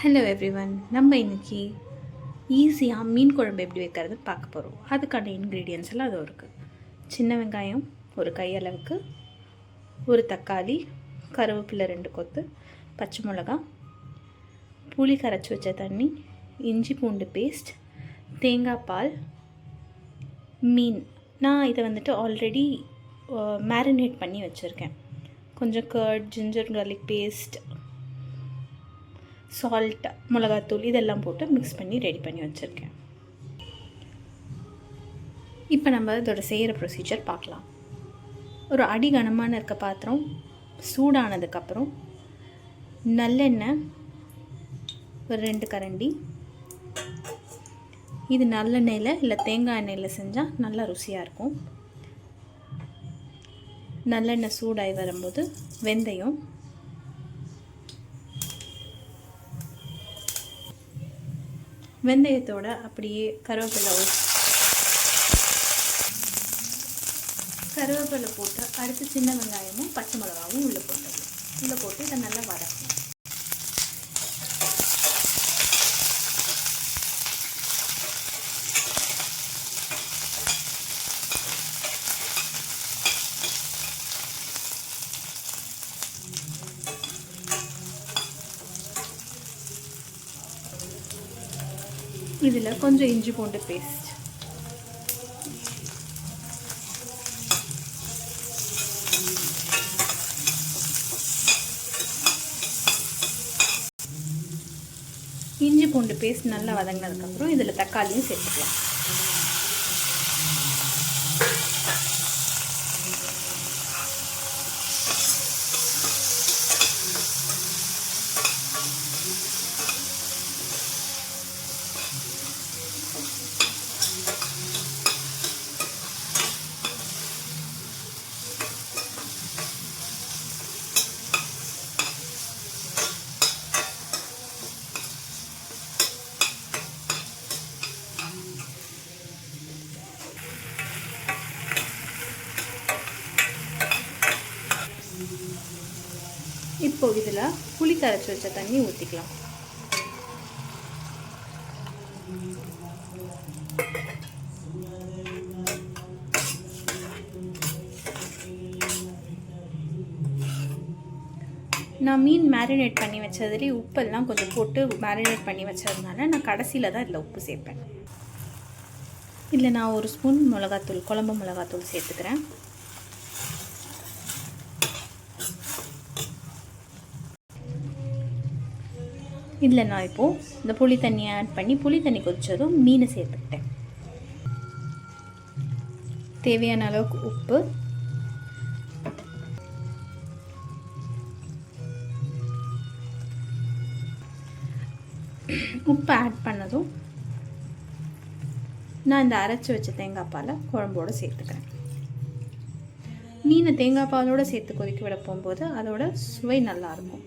Hello everyone. நம்ம இன்றைக்கி ஈஸியாக மீன் குழம்பு எப்படி வைக்கிறது பார்க்க போகிறோம். அதுக்கான இன்க்ரீடியன்ஸ் எல்லாம் அது இருக்குது. சின்ன வெங்காயம் ஒரு கையளவுக்கு, ஒரு தக்காளி, கருவேப்பிலை 2 கொத்து, பச்சை மிளகா, புளி கரைச்சி வச்ச தண்ணி, இஞ்சி பூண்டு பேஸ்ட், தேங்காய் பால், மீன். நான் இதை ஆல்ரெடி மேரினேட் பண்ணி வச்சுருக்கேன். கொஞ்சம் curd, ginger garlic paste, salt, மிளகாத்தூள் இதெல்லாம் போட்டு மிக்ஸ் பண்ணி ரெடி பண்ணி வச்சுருக்கேன். இப்போ நம்ம இதோட செய்கிற ப்ரொசீஜர் பார்க்கலாம். ஒரு அடி கனமான இருக்க பாத்திரம் சூடானதுக்கப்புறம் நல்லெண்ணெய் ஒரு 2 கரண்டி. இது நல்லெண்ணெயில் இல்லை தேங்காய் எண்ணெயில் செஞ்சால் நல்லா ருசியாக இருக்கும். நல்லெண்ணெய் சூடாகி வரும்போது வெந்தயம், வெந்தயத்தோட அப்படியே கருவேப்பிலை போட்டு அடுத்து சின்ன வெங்காயமும் பச்சை மிளகாவும் உள்ளே போட்டு இதை நல்லா வதக்கணும். இதில் கொஞ்சம் இஞ்சி பூண்டு பேஸ்ட், இஞ்சி பூண்டு பேஸ்ட் நல்லா வதங்கினதுக்கப்புறம் இதில் தக்காளியும் சேர்த்துக்கலாம். இப்போ இதில் புளி கரைச்சி வச்ச தண்ணி ஊற்றிக்கலாம். நான் மீன் மேரினேட் பண்ணி வச்சதுலேயே உப்பெல்லாம் கொஞ்சம் போட்டு மேரினேட் பண்ணி வச்சதுனால நான் கடைசியில் தான் இதில் உப்பு சேர்ப்பேன். இதில் நான் 1 ஸ்பூன் மிளகாத்தூள், குழம்பு மிளகாத்தூள் சேர்த்துக்கிறேன். இதில் நான் இப்போது இந்த புளி தண்ணியை ஆட் பண்ணி புளி தண்ணி கொதிச்சதும் மீனை சேர்த்துக்கிட்டேன். தேவையான அளவுக்கு உப்பு, உப்பு ஆட் பண்ணதும் நான் இந்த அரைச்சி வச்ச தேங்காய் பாலை குழம்போடு சேர்த்துக்கிறேன். மீனை தேங்காய் பாலோடு சேர்த்து கொதிக்க விட போகும்போது அதோட சுவை நல்லாயிருக்கும்.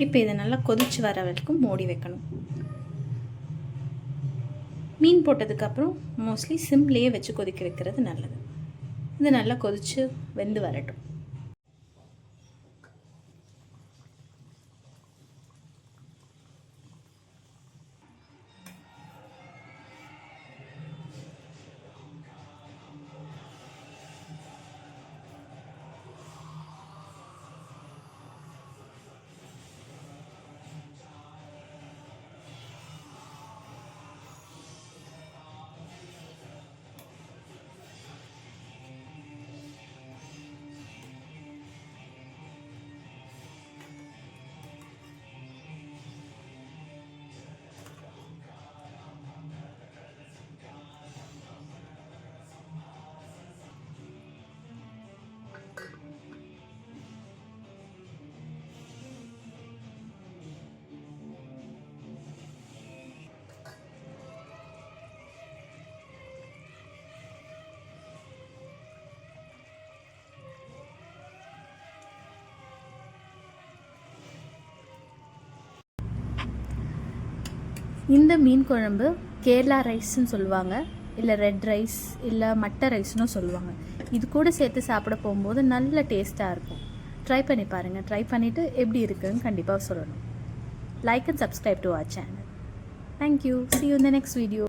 இப்போ இதை நல்லா கொதிச்சு வர வரைக்கும் மூடி வைக்கணும். மீன் போட்டதுக்கப்புறம் மோஸ்ட்லி சிம்லேயே வச்சு கொதிக்க வைக்கிறது நல்லது. இது நல்லா கொதிச்சு வெந்து வரட்டும். இந்த மீன் குழம்பு கேரளா ரைஸ்ன்னு சொல்லுவாங்க, இல்லை ரெட் ரைஸ், இல்லை மட்டை ரைஸ்னு சொல்லுவாங்க. இது கூட சேர்த்து சாப்பிட போகும்போது நல்ல டேஸ்ட்டாக இருக்கும். ட்ரை பண்ணி பாருங்கள். ட்ரை பண்ணிவிட்டு எப்படி இருக்குதுன்னு கண்டிப்பாக சொல்லணும். Like and subscribe to our channel. Thank you. See you in the next video.